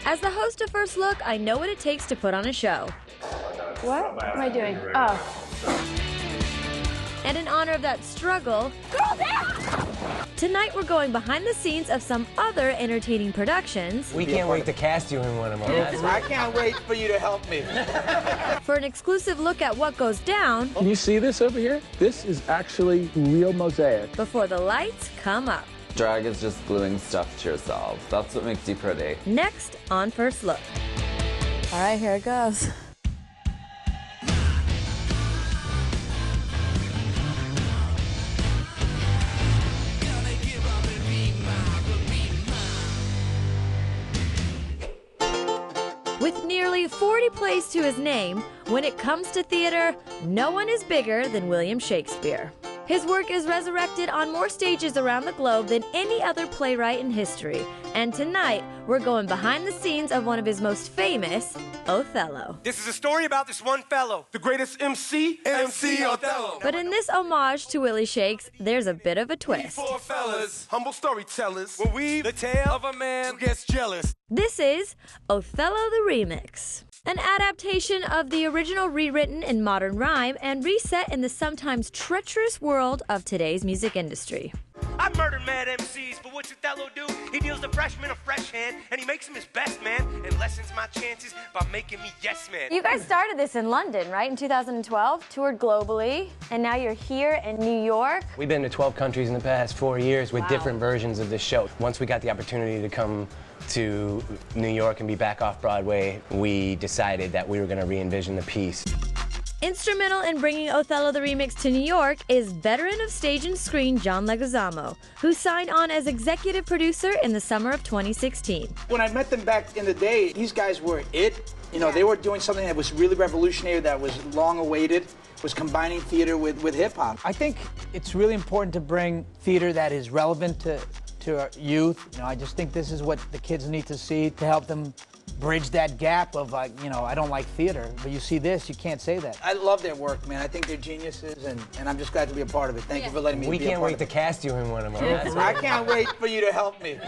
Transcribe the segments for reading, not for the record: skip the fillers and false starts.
As the host of First Look, I know what it takes to put on a show. What am I doing? Oh. And in honor of that struggle, tonight we're going behind the scenes of some other entertaining productions. We can't wait to cast you in one of them. I can't wait for you to help me. For an exclusive look at what goes down. Can you see this over here? This is actually real mosaic. Before the lights come up. Drag is just gluing stuff to yourself. That's what makes you pretty. Next on First Look. All right, here it goes. With nearly 40 plays to his name, when it comes to theater, no one is bigger than William Shakespeare. His work is resurrected on more stages around the globe than any other playwright in history. And tonight, we're going behind the scenes of one of his most famous, Othello. This is a story about this one fellow, the greatest MC Othello. But in this homage to Willie Shakes, there's a bit of a twist. Four fellas, humble storytellers, will weave the tale of a man who gets jealous. This is Othello the Remix, an adaptation of the original rewritten in modern rhyme and reset in the sometimes treacherous world of today's music industry. I murdered mad MCs, but what's Othello do? He deals the freshman a fresh hand, and he makes him his best man, and lessens my chances by making me yes man. You guys started this in London, right? In 2012, toured globally, and now you're here in New York. We've been to 12 countries in the past 4 years with different versions of this show. Once we got the opportunity to come to New York and be back off Broadway, we decided that we were going to re-envision the piece. Instrumental in bringing Othello the Remix to New York is veteran of stage and screen John Leguizamo, who signed on as executive producer in the summer of 2016. When I met them back in the day, these guys were it. You know, they were doing something that was really revolutionary, that was long awaited, was combining theater with hip hop. I think it's really important to bring theater that is relevant to our youth. You know, I just think this is what the kids need to see to help them bridge that gap of, like, you know, I don't like theater, but you see this, you can't say that. I love their work, man. I think they're geniuses, and I'm just glad to be a part of it. Thank you for letting me be a part of it. We can't wait to cast you in one of them. I can't wait for you to help me.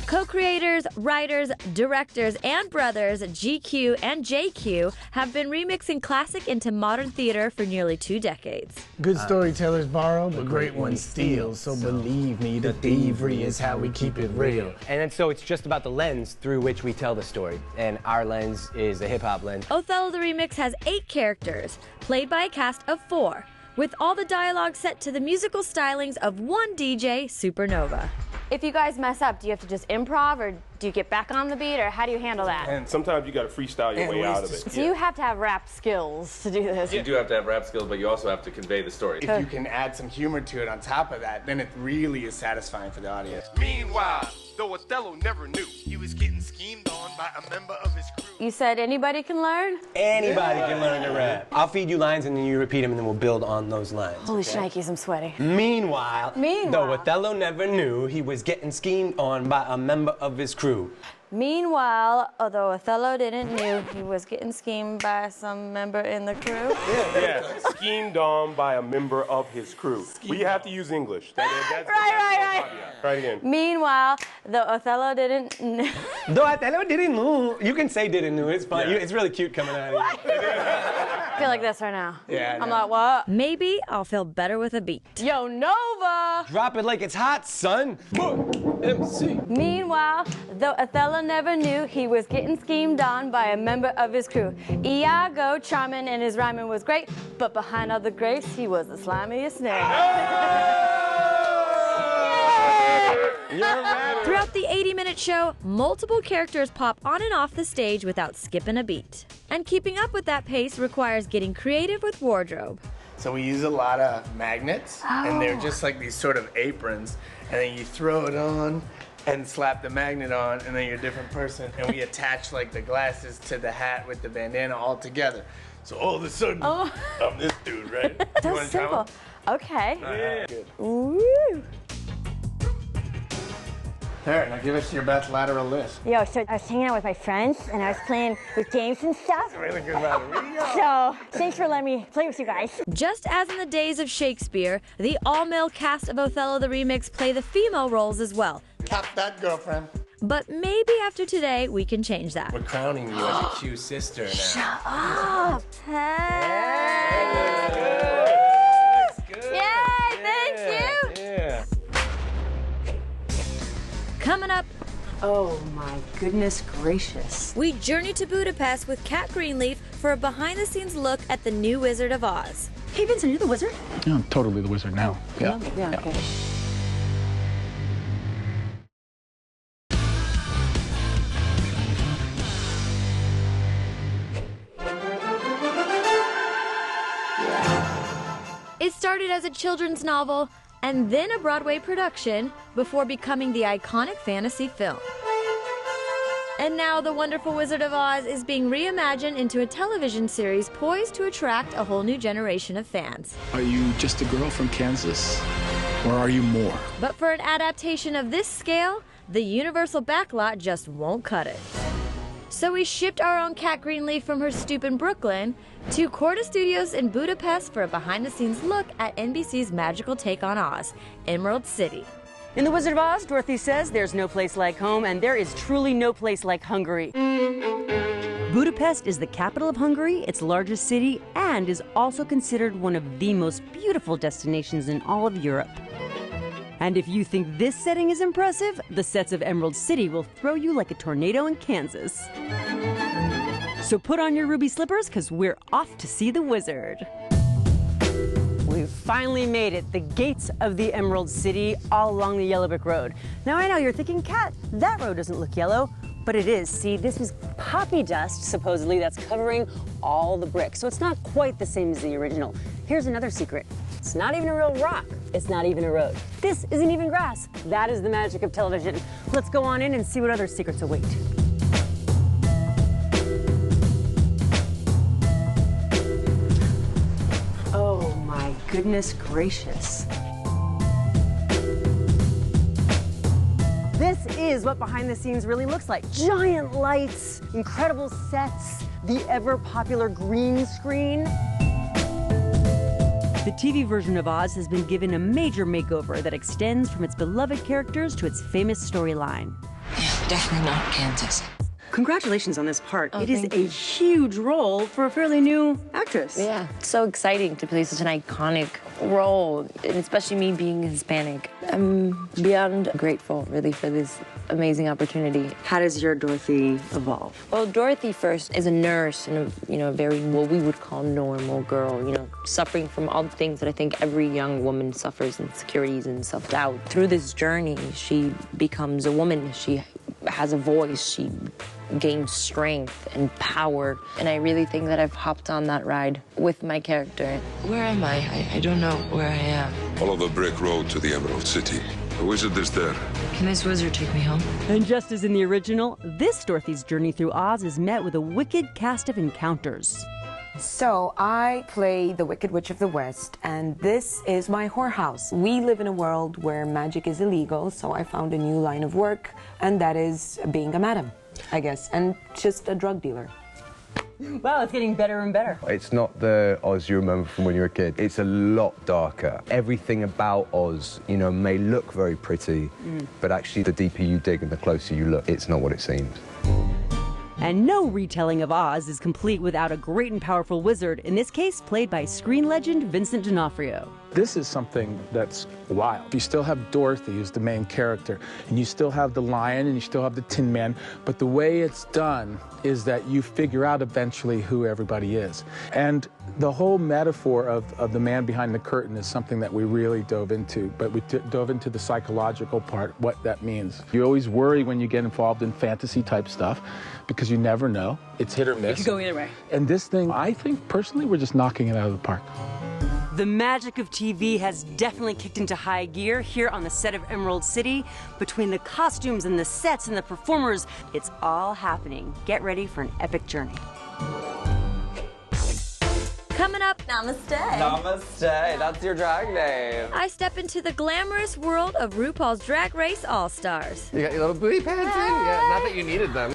Co-creators, writers, directors, and brothers GQ and JQ have been remixing classic into modern theater for nearly 2 decades. Good storytellers borrow, but great ones steal. So believe me, the thievery is how we keep it real. And so it's just about the lens through which we tell the story. And our lens is a hip-hop lens. Othello the Remix has 8 characters, played by a cast of 4, with all the dialogue set to the musical stylings of one DJ, Supernova. If you guys mess up, do you have to just improv, or do you get back on the beat, or how do you handle that? And sometimes you got to freestyle your way out of it. So you have to have rap skills to do this. You do have to have rap skills, but you also have to convey the story. If you can add some humor to it on top of that, then it really is satisfying for the audience. Meanwhile, though Othello never knew, he was getting schemed on by a member of his crew. You said anybody can learn? Anybody can learn to rap. I'll feed you lines and then you repeat them and then we'll build on those lines. Holy shnikes, I'm sweaty. Meanwhile, though Othello never knew, he was getting schemed on by a member of his crew. Meanwhile, although Othello didn't know, he was getting schemed by some member in the crew. Yeah, schemed on by a member of his crew. We have to use English. That's Right. Right again. Meanwhile, though Othello didn't know. Though Othello didn't know. You can say didn't know. It's fine. Yeah. It's really cute coming out of you. I feel like this right now. Yeah. I'm like, what? Maybe I'll feel better with a beat. Yo, Nova! Drop it like it's hot, son. MC. Meanwhile, though Othello never knew, he was getting schemed on by a member of his crew. Iago, charming and his rhyming was great, but behind all the grace, he was the slimiest snake. Throughout the 80-minute show, multiple characters pop on and off the stage without skipping a beat. And keeping up with that pace requires getting creative with wardrobe. So we use a lot of magnets, and they're just like these sort of aprons, and then you throw it on and slap the magnet on, and then you're a different person, and we attach like the glasses to the hat with the bandana all together. So all of a sudden, I'm this dude, right? So simple. Okay. Yeah. Good. Woo! There, now give us your best lateral lift. Yo, so I was hanging out with my friends, and I was playing with games and stuff. Really good lateral. So, thanks for letting me play with you guys. Just as in the days of Shakespeare, the all-male cast of Othello the Remix play the female roles as well. Top that, girlfriend. But maybe after today, we can change that. We're crowning you as a Q sister now. Shut up! Yay, thank you! Yeah. Coming up, Oh my goodness gracious. we journey to Budapest with Kat Greenleaf for a behind-the-scenes look at the new Wizard of Oz. Hey Vincent, you're the wizard? Yeah, I'm totally the wizard now. Yeah. Yeah, okay. It started as a children's novel and then a Broadway production before becoming the iconic fantasy film. And now The Wonderful Wizard of Oz is being reimagined into a television series poised to attract a whole new generation of fans. Are you just a girl from Kansas? Or are you more? But for an adaptation of this scale, the Universal backlot just won't cut it. So we shipped our own Kat Greenleaf from her stoop in Brooklyn to Corda Studios in Budapest for a behind-the-scenes look at NBC's magical take on Oz, Emerald City. In The Wizard of Oz, Dorothy says there's no place like home, and there is truly no place like Hungary. Budapest is the capital of Hungary, its largest city, and is also considered one of the most beautiful destinations in all of Europe. And if you think this setting is impressive, the sets of Emerald City will throw you like a tornado in Kansas. So put on your ruby slippers, because we're off to see the wizard. We've finally made it, the gates of the Emerald City, all along the yellow brick road. Now I know you're thinking, Kat, that road doesn't look yellow, but it is. See, this is poppy dust, supposedly, that's covering all the bricks. So it's not quite the same as the original. Here's another secret. It's not even a real rock. It's not even a road. This isn't even grass. That is the magic of television. Let's go on in and see what other secrets await. Oh my goodness gracious. This is what behind the scenes really looks like. Giant lights, incredible sets, the ever popular green screen. The TV version of Oz has been given a major makeover that extends from its beloved characters to its famous storyline. Yeah, definitely not Kansas. Congratulations on this part. It is a huge role for a fairly new actress. Yeah, it's so exciting to play such an iconic role, and especially me being Hispanic. I'm beyond grateful, really, for this amazing opportunity. How does your Dorothy evolve? Well, Dorothy first is a nurse and a very, what we would call normal girl, suffering from all the things that I think every young woman suffers, insecurities and self-doubt. Through this journey, she becomes a woman. She has a voice. She gains strength and power. And I really think that I've hopped on that ride with my character. Where am I? I don't know where I am. Follow the brick road to the Emerald City. The wizard is there. Can this wizard take me home? And just as in the original, this Dorothy's journey through Oz is met with a wicked cast of encounters. So I play the Wicked Witch of the West, and this is my whorehouse. We live in a world where magic is illegal, so I found a new line of work, and that is being a madam, I guess, and just a drug dealer. Wow, it's getting better and better. It's not the Oz you remember from when you were a kid. It's a lot darker. Everything about Oz, may look very pretty, but actually the deeper you dig and the closer you look, it's not what it seems. And no retelling of Oz is complete without a great and powerful wizard, in this case played by screen legend Vincent D'Onofrio. This is something that's wild. You still have Dorothy, who's the main character, and you still have the lion, and you still have the Tin Man, but the way it's done is that you figure out eventually who everybody is. And the whole metaphor of the man behind the curtain is something that we really dove into, but we dove into the psychological part, what that means. You always worry when you get involved in fantasy-type stuff, because you never know. It's hit or miss. It could go either way. And this thing, I think, personally, we're just knocking it out of the park. The magic of TV has definitely kicked into high gear here on the set of Emerald City. Between the costumes and the sets and the performers, it's all happening. Get ready for an epic journey. Coming up, namaste. Namaste, that's your drag name. I step into the glamorous world of RuPaul's Drag Race All-Stars. You got your little booty pants in? Yeah, not that you needed them.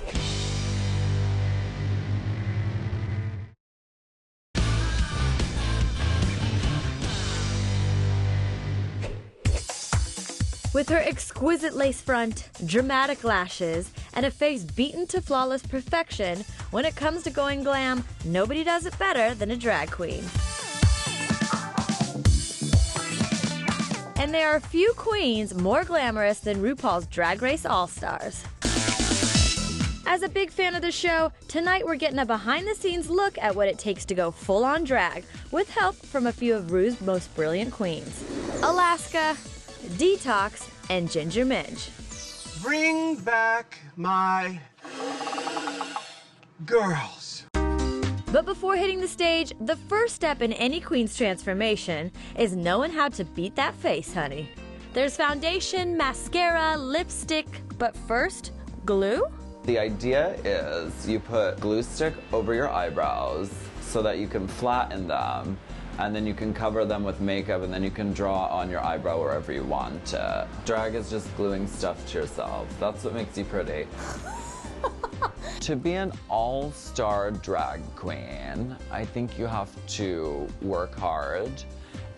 With her exquisite lace front, dramatic lashes, and a face beaten to flawless perfection, when it comes to going glam, nobody does it better than a drag queen. And there are few queens more glamorous than RuPaul's Drag Race All-Stars. As a big fan of the show, tonight we're getting a behind-the-scenes look at what it takes to go full-on drag, with help from a few of Ru's most brilliant queens: Alaska, Detox, and Ginger Minge. Bring back my girls. But before hitting the stage, the first step in any queen's transformation is knowing how to beat that face, honey. There's foundation, mascara, lipstick, but first, glue? The idea is you put glue stick over your eyebrows so that you can flatten them, and then you can cover them with makeup, and then you can draw on your eyebrow wherever you want it. Drag is just gluing stuff to yourself. That's what makes you pretty. To be an all-star drag queen, I think you have to work hard,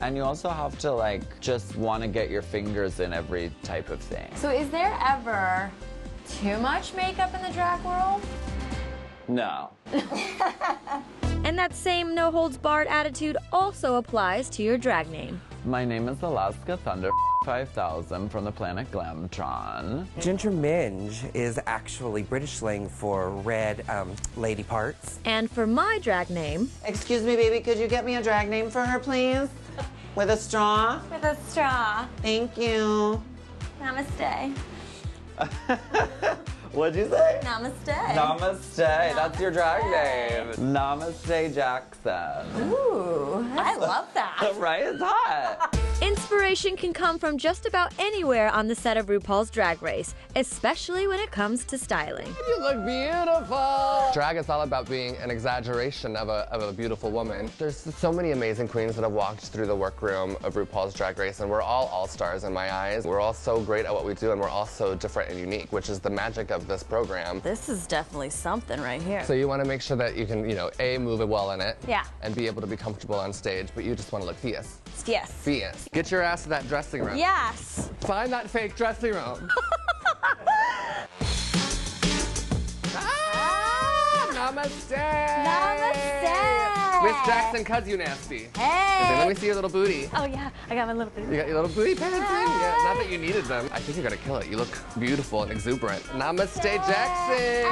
and you also have to just want to get your fingers in every type of thing. So is there ever too much makeup in the drag world? No. And that same no-holds-barred attitude also applies to your drag name. My name is Alaska Thunder 5000 from the planet Glamtron. Ginger Minge is actually British slang for red lady parts. And for my drag name... Excuse me, baby, could you get me a drag name for her, please? With a straw? With a straw. Thank you. Namaste. What'd you say? Namaste. Namaste. That's your drag name. Namaste Jackson. Ooh, I love that. Right? It's hot. Inspiration can come from just about anywhere on the set of RuPaul's Drag Race, especially when it comes to styling. You look beautiful! Drag is all about being an exaggeration of a beautiful woman. There's so many amazing queens that have walked through the workroom of RuPaul's Drag Race, and we're all stars in my eyes. We're all so great at what we do, and we're all so different and unique, which is the magic of this program. This is definitely something right here. So you want to make sure that you can, A, move it well in it. Yeah. And be able to be comfortable on stage, but you just want to look fierce. Yes. Fierce. Get your ass to that dressing room. Yes. Find that fake dressing room. Namaste! Namaste! Miss Jackson, cuz you nasty. Hey! Let me see your little booty. Oh yeah, I got my little booty. You got your little booty pants in? Yeah, not that you needed them. I think you're gonna kill it. You look beautiful and exuberant. Namaste, Jackson!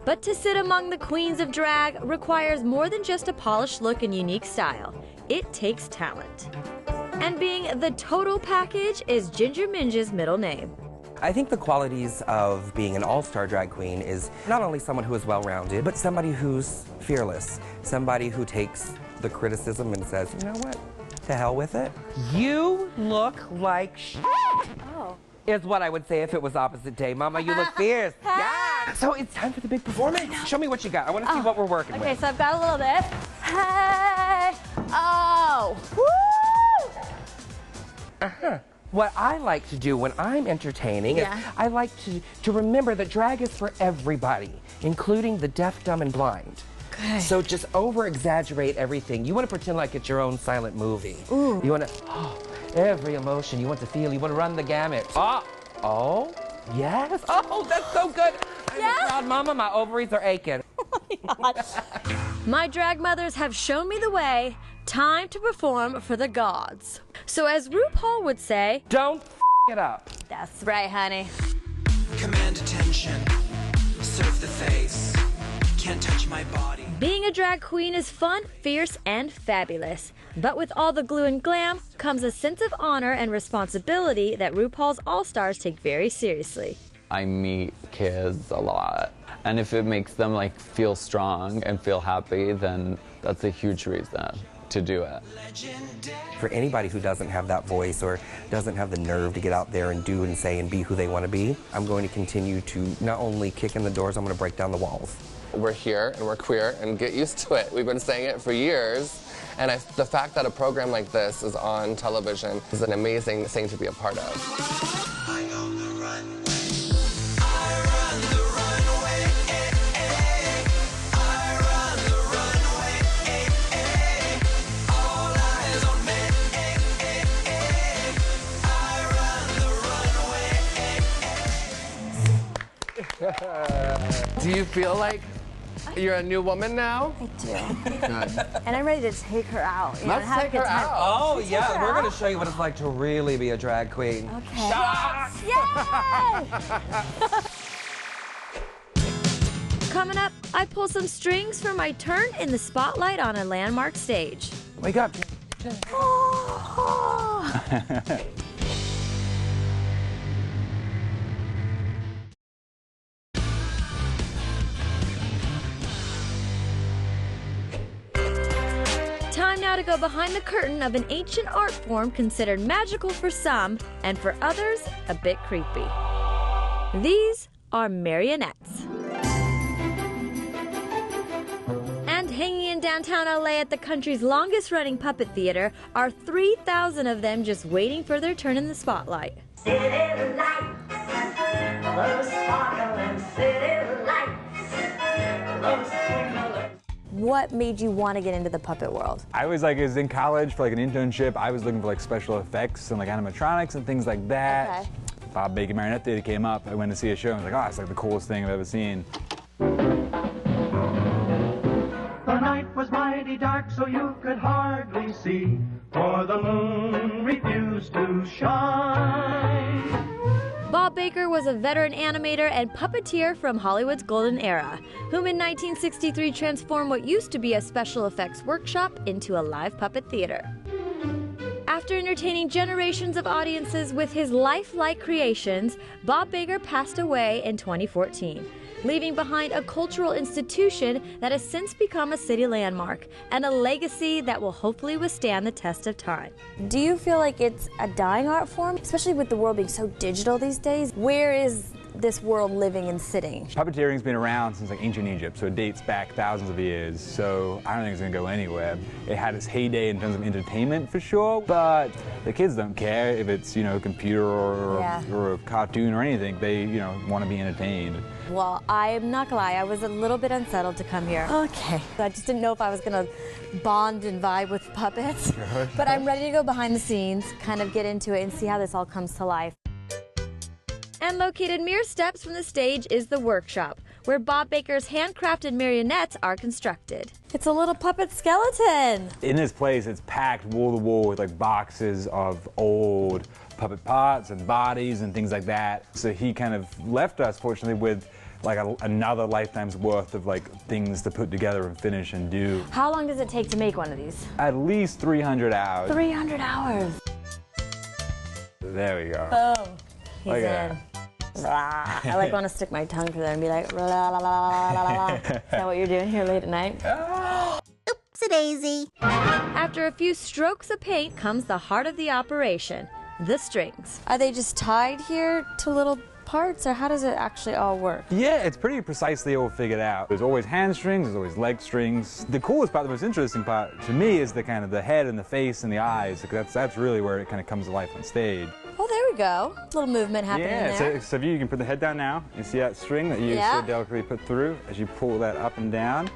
But to sit among the queens of drag requires more than just a polished look and unique style. It takes talent. And being the total package is Ginger Minge's middle name. I think the qualities of being an all-star drag queen is not only someone who is well-rounded, but somebody who's fearless, somebody who takes the criticism and says, you know what, to hell with it. You look like is what I would say if it was opposite day. Mama, you look fierce. Yeah. So it's time for the big performance. Show me what you got. I want to see what we're working with. Okay, so I've got a little bit. Hey! Oh! Woo! What I like to do when I'm entertaining is I like to remember that drag is for everybody, including the deaf, dumb, and blind. Okay. So just over-exaggerate everything. You want to pretend like it's your own silent movie. Ooh. You want to, every emotion you want to feel. You want to run the gamut. Oh, yes. Oh, that's so good. I'm a proud mama. My ovaries are aching. My drag mothers have shown me the way. Time to perform for the gods. So as RuPaul would say, don't it up. That's right, honey. Command attention. Surf the face. Can't touch my body. Being a drag queen is fun, fierce, and fabulous. But with all the glue and glam comes a sense of honor and responsibility that RuPaul's All-Stars take very seriously. I meet kids a lot, and if it makes them feel strong and feel happy, then that's a huge reason to do it. For anybody who doesn't have that voice or doesn't have the nerve to get out there and do and say and be who they want to be, I'm going to continue to not only kick in the doors, I'm going to break down the walls. We're here and we're queer and get used to it. We've been saying it for years, and the fact that a program like this is on television is an amazing thing to be a part of. Do you feel like you're a new woman now? I do. And I'm ready to take her out. You know, Let's have a take good her time. out. Oh, Take yeah, her we're out? going to show you what it's like to really be a drag queen. Okay. Coming up, I pull some strings for my turn in the spotlight on a landmark stage. Wake up. Time now to go behind the curtain of an ancient art form considered magical for some, and for others, a bit creepy. These are marionettes. And hanging in downtown LA at the country's longest running puppet theater are 3,000 of them just waiting for their turn in the spotlight. City lights, those sparkling city lights, those sparkling. What made you want to get into the puppet world? I was in college for an internship. I was looking for special effects and animatronics and things like that. Okay. Bob Baker Marionette Theater came up. I went to see a show and I was like, oh, it's the coolest thing I've ever seen. The night was mighty dark, so you could hardly see, for the moon refused to shine. Bob Baker was a veteran animator and puppeteer from Hollywood's golden era, whom in 1963 transformed what used to be a special effects workshop into a live puppet theater. After entertaining generations of audiences with his lifelike creations, Bob Baker passed away in 2014, leaving behind a cultural institution that has since become a city landmark and a legacy that will hopefully withstand the test of time. Do you feel like it's a dying art form, especially with the world being so digital these days? Where is this world living and sitting? Puppeteering's been around since ancient Egypt, so it dates back thousands of years. So I don't think it's gonna go anywhere. It had its heyday in terms of entertainment for sure, but the kids don't care if it's a computer or a cartoon or anything. They want to be entertained. Well, I'm not gonna lie, I was a little bit unsettled to come here. Okay. I just didn't know if I was gonna bond and vibe with puppets. But I'm ready to go behind the scenes, kind of get into it and see how this all comes to life. And located mere steps from the stage is the workshop, where Bob Baker's handcrafted marionettes are constructed. It's a little puppet skeleton. In this place, it's packed wall to wall with boxes of old puppet parts and bodies and things like that. So he kind of left us, fortunately, with another lifetime's worth of things to put together and finish and do. How long does it take to make one of these? At least 300 hours. 300 hours. There we go. Boom. He's Look in. at that. I want to stick my tongue through there and be like, la la la la la la. Is that what you're doing here late at night? Oopsie-daisy. After a few strokes of paint comes the heart of the operation, the strings. Are they just tied here to little parts, or how does it actually all work? Yeah, it's pretty precisely all figured out. There's always hand strings, there's always leg strings. The coolest part, the most interesting part to me is the the head and the face and the eyes. That's really where it comes to life on stage. Oh, there we go. A little movement happening there. Yeah, so if you can put the head down now, you see that string that you so delicately put through as you pull that up and down.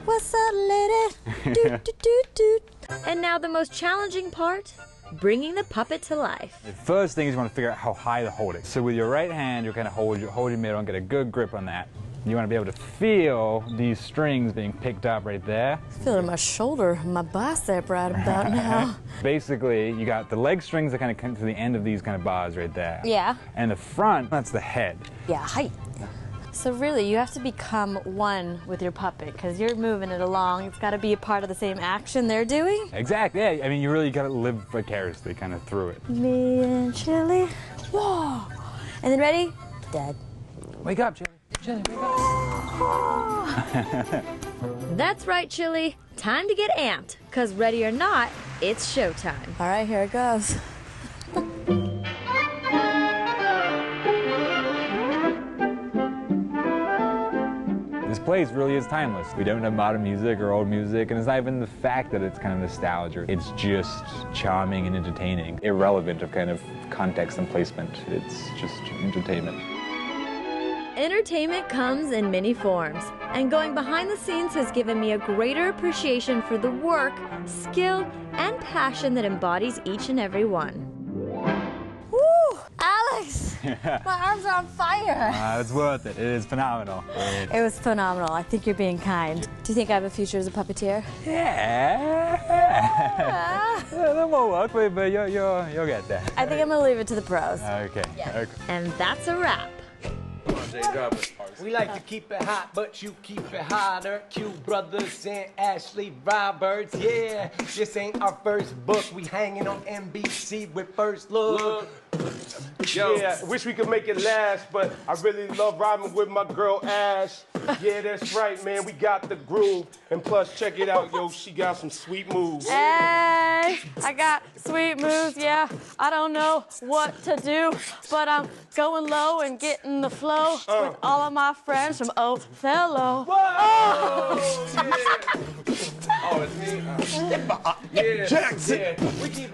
What's up, lady? Do, do, do, do. And now the most challenging part, bringing the puppet to life. The first thing is you want to figure out how high to hold it. So with your right hand, you hold your middle and get a good grip on that. You want to be able to feel these strings being picked up right there. Feeling my shoulder, my bicep right about now. Basically, you got the leg strings that come to the end of these bars right there. Yeah. And the front, that's the head. Yeah, height. So really, you have to become one with your puppet, because you're moving it along. It's got to be a part of the same action they're doing. Exactly, yeah. I mean, you really got to live vicariously through it. Me and Chili. Whoa. And then ready? Dead. Wake up, Chili. Chili, wake up. That's right, Chili. Time to get amped, because ready or not, it's showtime. All right, here it goes. This place really is timeless. We don't have modern music or old music, and it's not even the fact that it's nostalgia. It's just charming and entertaining, irrelevant of context and placement. It's just entertainment. Entertainment comes in many forms, and going behind the scenes has given me a greater appreciation for the work, skill, and passion that embodies each and every one. Woo! Alex! My arms are on fire. It's worth it. It is phenomenal. It was phenomenal. I think you're being kind. Do you think I have a future as a puppeteer? Yeah. A little more work, but you'll get there. I think I'm gonna leave it to the pros. Okay. Okay. And that's a wrap. We like to keep it hot, but you keep it hotter. Q Brothers and Ashley Roberts, yeah. This ain't our first book. We hanging on NBC with First Look. Yeah, wish we could make it last, but I really love rhyming with my girl Ash. Yeah, that's right, man. We got the groove. And plus, check it out, yo. She got some sweet moves. Hey, I got sweet moves, yeah. I don't know what to do, but I'm going low and getting the flow with all of my friends from Othello. Oh, yeah. Oh, it's me? Yeah. Jackson. Yeah. We keep